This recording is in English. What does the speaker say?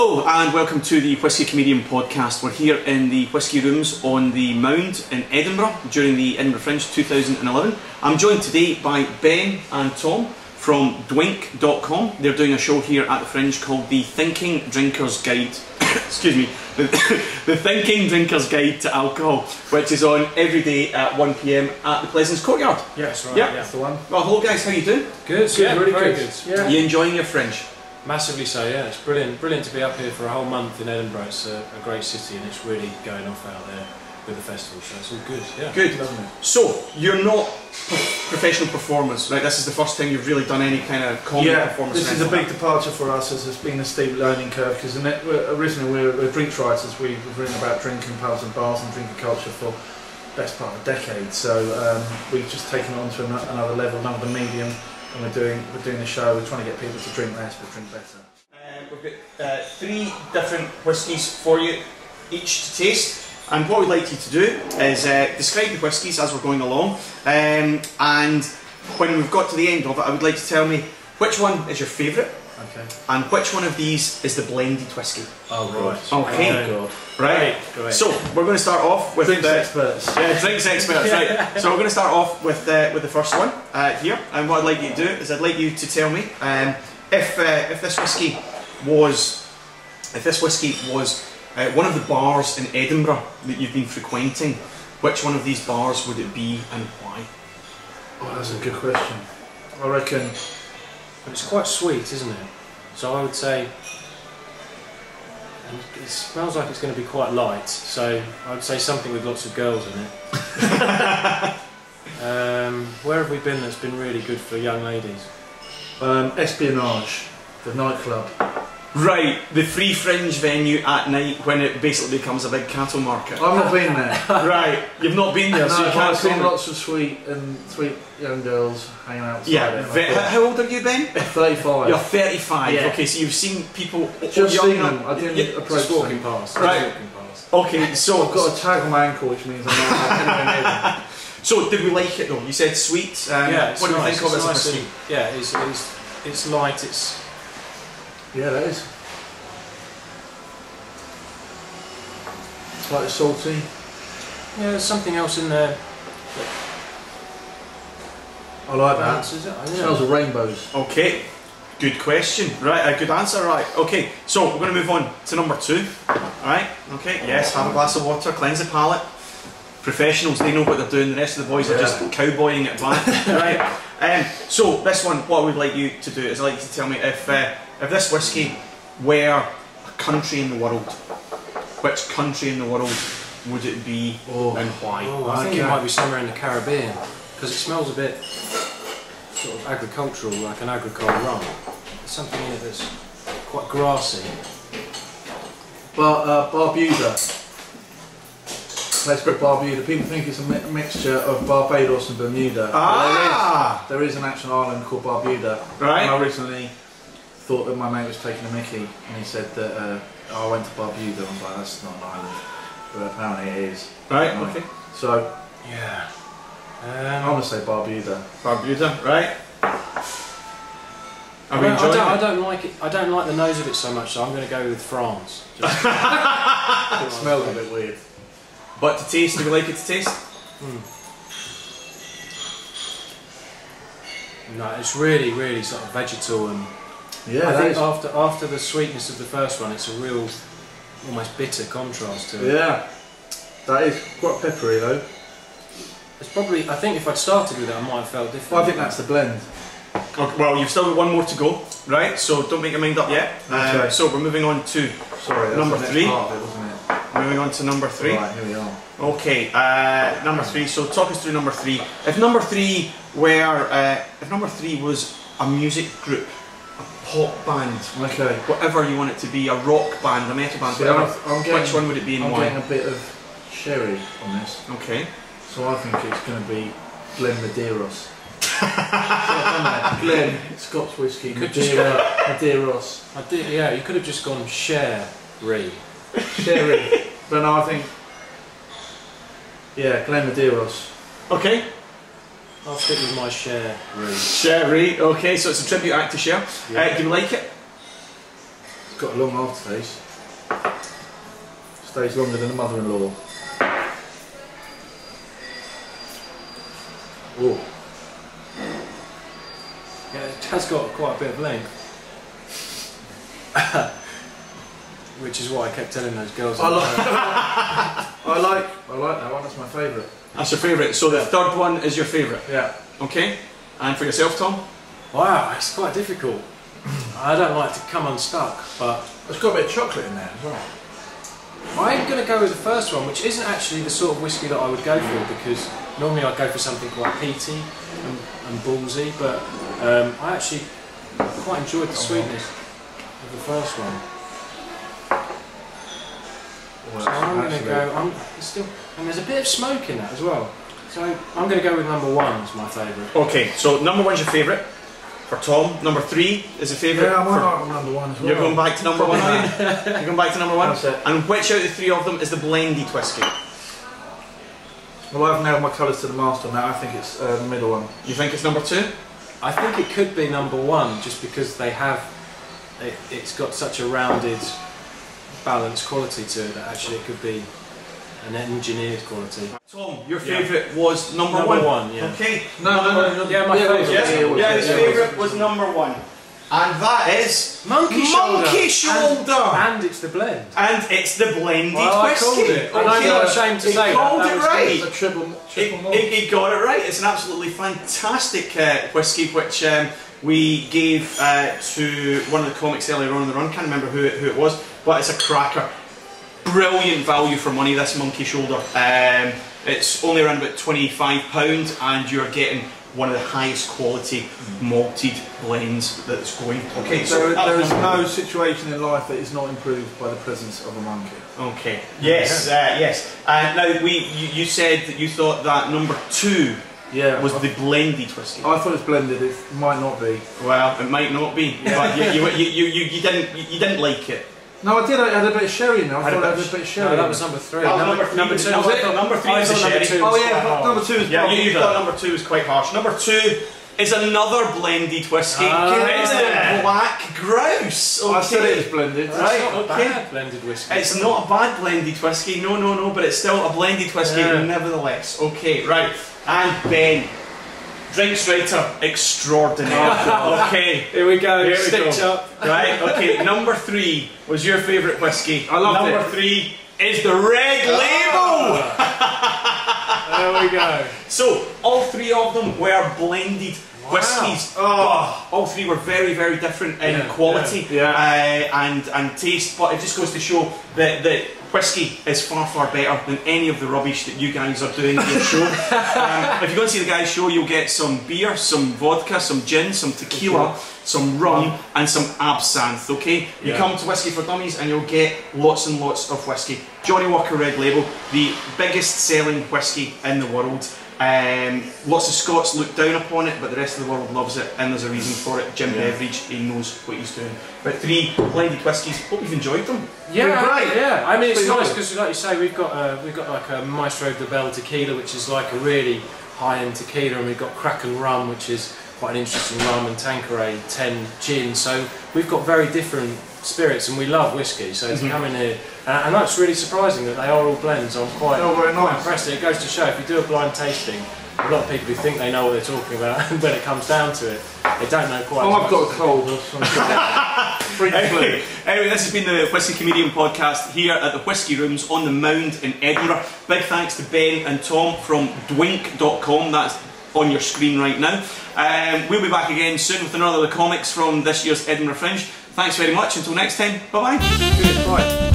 Hello and welcome to the Whisky Comedian podcast. We're here in the Whisky Rooms on the Mound in Edinburgh during the Edinburgh Fringe 2011. I'm joined today by Ben and Tom from dwink.com. They're doing a show here at the Fringe called the Thinking Drinker's Guide excuse me, the Thinking Drinker's Guide to Alcohol, which is on every day at 1 PM at the Pleasance Courtyard. Yes, right, yeah, that's the one. Well, hello guys, how you doing? Good, yeah, really very good. Yeah. You enjoying your Fringe? Massively so, yeah. It's brilliant to be up here for a whole month in Edinburgh. It's a great city and it's really going off out there with the festival, so it's all good. Yeah, good. So you're not professional performers, right? This is the first time you've really done any kind of comedy performance. This is a big departure for us, as it's been a steep learning curve, because originally we're drinks writers. We've written about drinking pubs and bars and drinking culture for the best part of a decade. So we've just taken it on to another level, another medium. And we're doing the show. We're trying to get people to drink less but drink better. We've got 3 different whiskies for you, each to taste. And what we'd like you to do is describe the whiskies as we're going along. And when we've got to the end of it, I would like to tell me which one is your favourite. Okay. And which one of these is the blended whiskey. Oh right. Okay. Oh, God. Right. So we're going to start off with drinks experts. Yeah, drinks experts. Right. So we're going to start off with the first one here. And what I'd like you to do is I'd like you to tell me if this whiskey was one of the bars in Edinburgh that you've been frequenting, which one of these bars would it be and why? Oh, that's a good question. I reckon. It's quite sweet, isn't it? So I would say it smells like it's going to be quite light. So I would say something with lots of girls in it. Where have we been that's been really good for young ladies? Espionage, the nightclub. Right, the free Fringe venue at night when it basically becomes a big cattle market. I've not been there. Right, you've not been there, no, so you can't I've seen comment. lots of sweet young girls hanging outside. Yeah, how old are you, Ben? 35. You're 35. Yeah. Okay, so you've seen people just young seen them. I didn't approach just walking past. Right. Walking past. Okay, so I've got a tag on my ankle, which means I'm not anywhere near them. So did we like it though? You said sweet. Yeah, what do you think of it as a whiskey? Yeah, it's light. Yeah, that is. Slightly salty. Yeah, there's something else in there. I like that. Balances it. It smells of rainbows. Okay, good question. Right, a good answer. Right. Okay, so we're going to move on to number 2. All right. Okay. Yes. Have a glass of water. Cleanse the palate. Professionals, they know what they're doing. The rest of the boys are just cowboying it back. Right. So this one, what I would like you to do is I'd like you to tell me if this whiskey were a country in the world, which country in the world would it be and why? Oh, I think it might be somewhere in the Caribbean because it smells a bit sort of agricultural, like an agricole rum. There's something in it that's quite grassy. But Barbuda. Place called Barbuda. People think it's a mixture of Barbados and Bermuda. Ah! There is an actual island called Barbuda. Right. And I recently thought that my mate was taking a mickey, and he said that I went to Barbuda. I was like, that's not an island, but apparently it is. Right. Okay. So Yeah. I'm gonna say Barbuda. Barbuda. Right. I don't like it. I don't like the nose of it so much, so I'm going to go with France. It smells a bit weird. But to taste, do you like it to taste? No, it's really sort of vegetal, and Yeah, I think after the sweetness of the first one, it's a real, almost bitter contrast to it. Yeah, that is quite peppery though. It's probably. I think if I'd started with it, I might have felt different. Well, I think that's the blend. Okay, well, you've still got one more to go, right? So don't make your mind up yet. Okay. So we're moving on to number 3. Part of it, wasn't it? Moving on to number 3. Right, here we are. Okay, number 3. So talk us through number 3. If number 3 was a music group, a pop band, Okay. whatever you want it to be, a rock band, a metal band, See, whatever, which one would it be and I'm why? getting a bit of sherry on this. Okay. So I think it's going to be Glen Medeiros. Glen, Scotch whiskey, Medeiros. Yeah, you could have just gone sherry. Sherry. But no, I think, yeah, Glen Medeiros. Okay. I'll stick with my sherry. Sherry. Okay, so it's a tribute act to Cher. Yeah. Do you like it? got a long aftertaste. Stays longer than a mother-in-law. Oh. Yeah, it has got quite a bit of length. Which is why I kept telling those girls. I like that one. That's my favourite. That's your favourite. So the third one is your favourite. Yeah. Okay. And for yourself, Tom? Wow, it's quite difficult. I don't like to come unstuck, but It's got a bit of chocolate in there as well. I'm going to go with the first one, which isn't actually the sort of whiskey that I would go for, because normally I'd go for something quite peaty and ballsy, but I actually quite enjoyed the sweetness of the first one. So I'm going to go, and there's a bit of smoke in that as well. So I'm going to go with number 1 as my favourite. Okay, so number 1's your favourite for Tom. Number 3 is a favourite. Yeah, I might for... like number 1 as well. You're going back to number 1, are you? You're going back to number 1? That's it. And which out of the 3 of them is the blended whiskey? Well, I've nailed my colours to the mast on that. I think it's the middle one. You think it's number 2? I think it could be number 1, just because they have, it's got such a rounded, balanced quality to it that actually it could be an engineered quality. Tom, your favourite was number 1? Number 1, yeah. Okay. No, yeah, my favourite. Yeah, his favourite was number 1. And that is Monkey Shoulder. And it's the blend. And it's the blended Well, I whiskey. called it. And I'm not ashamed to say He called that. it right. It's a triple malt. He got it right. It's an absolutely fantastic whiskey, which we gave to one of the comics earlier on in the run. Can't remember who it was, but it's a cracker. Brilliant value for money, this Monkey Shoulder. It's only around about £25, and you're getting one of the highest quality malted blends that's going. Okay, so there is no situation in life that is not improved by the presence of a monkey. Okay. Yes. Yes. Now you said that you thought that number 2 was the blended whiskey. I thought it was blended. It might not be. Well, it might not be. But you didn't like it. No, I did. I had a bit of sherry in there. I thought I had a bit of sherry. No, that was number 3. That was number 2. Number 2. Number 3 is the sherry. Oh yeah, but number 2 is. Yeah, you thought number 2 was quite harsh. Number 2 is another blended whiskey. It's the Black Grouse. Okay. I said it was blended. Right, not a bad blended whiskey. It's not a bad blended whiskey. No, but it's still a blended whiskey nevertheless. Okay, right. And Ben, drinks writer extraordinaire. Okay, here we go. Here we Stitch go. up. Right. Okay. Number 3 was your favourite whiskey. I loved Number it. 3 is the Red Label. There we go. So all 3 of them were blended whiskies. But all 3 were very, very different in quality and taste. But it just goes to show that whiskey is far, far better than any of the rubbish that you guys are doing in your show. If you go and see the guys' show, you'll get some beer, some vodka, some gin, some tequila, some rum, and some absinthe. Okay, you come to Whiskey for Dummies and you'll get lots and lots of whiskey. Johnnie Walker Red Label, the biggest selling whiskey in the world. Lots of Scots look down upon it, but the rest of the world loves it, and there's a reason for it. Jim Beveridge, he knows what he's doing. But 3 blended whiskies. Hope you've enjoyed them. Yeah, right. Yeah. I mean, it's nice because, like you say, we've got like a Maestro de Bell tequila, which is like a really high-end tequila, and we've got Kraken rum, which is quite an interesting rum, and Tanqueray 10 gin. So we've got very different spirits, and we love whiskey. So to come in here, and that's really surprising that they are all blends. I'm quite impressed. It goes to show if you do a blind tasting, a lot of people who think they know what they're talking about, and when it comes down to it, they don't know quite. Oh, I've got a cold. Anyway, this has been the Whisky Comedian podcast here at the Whisky Rooms on the Mound in Edinburgh. Big thanks to Ben and Tom from dwink.com. That's on your screen right now. We'll be back again soon with another of the comics from this year's Edinburgh Fringe. Thanks very much. Until next time. Bye bye. Bye.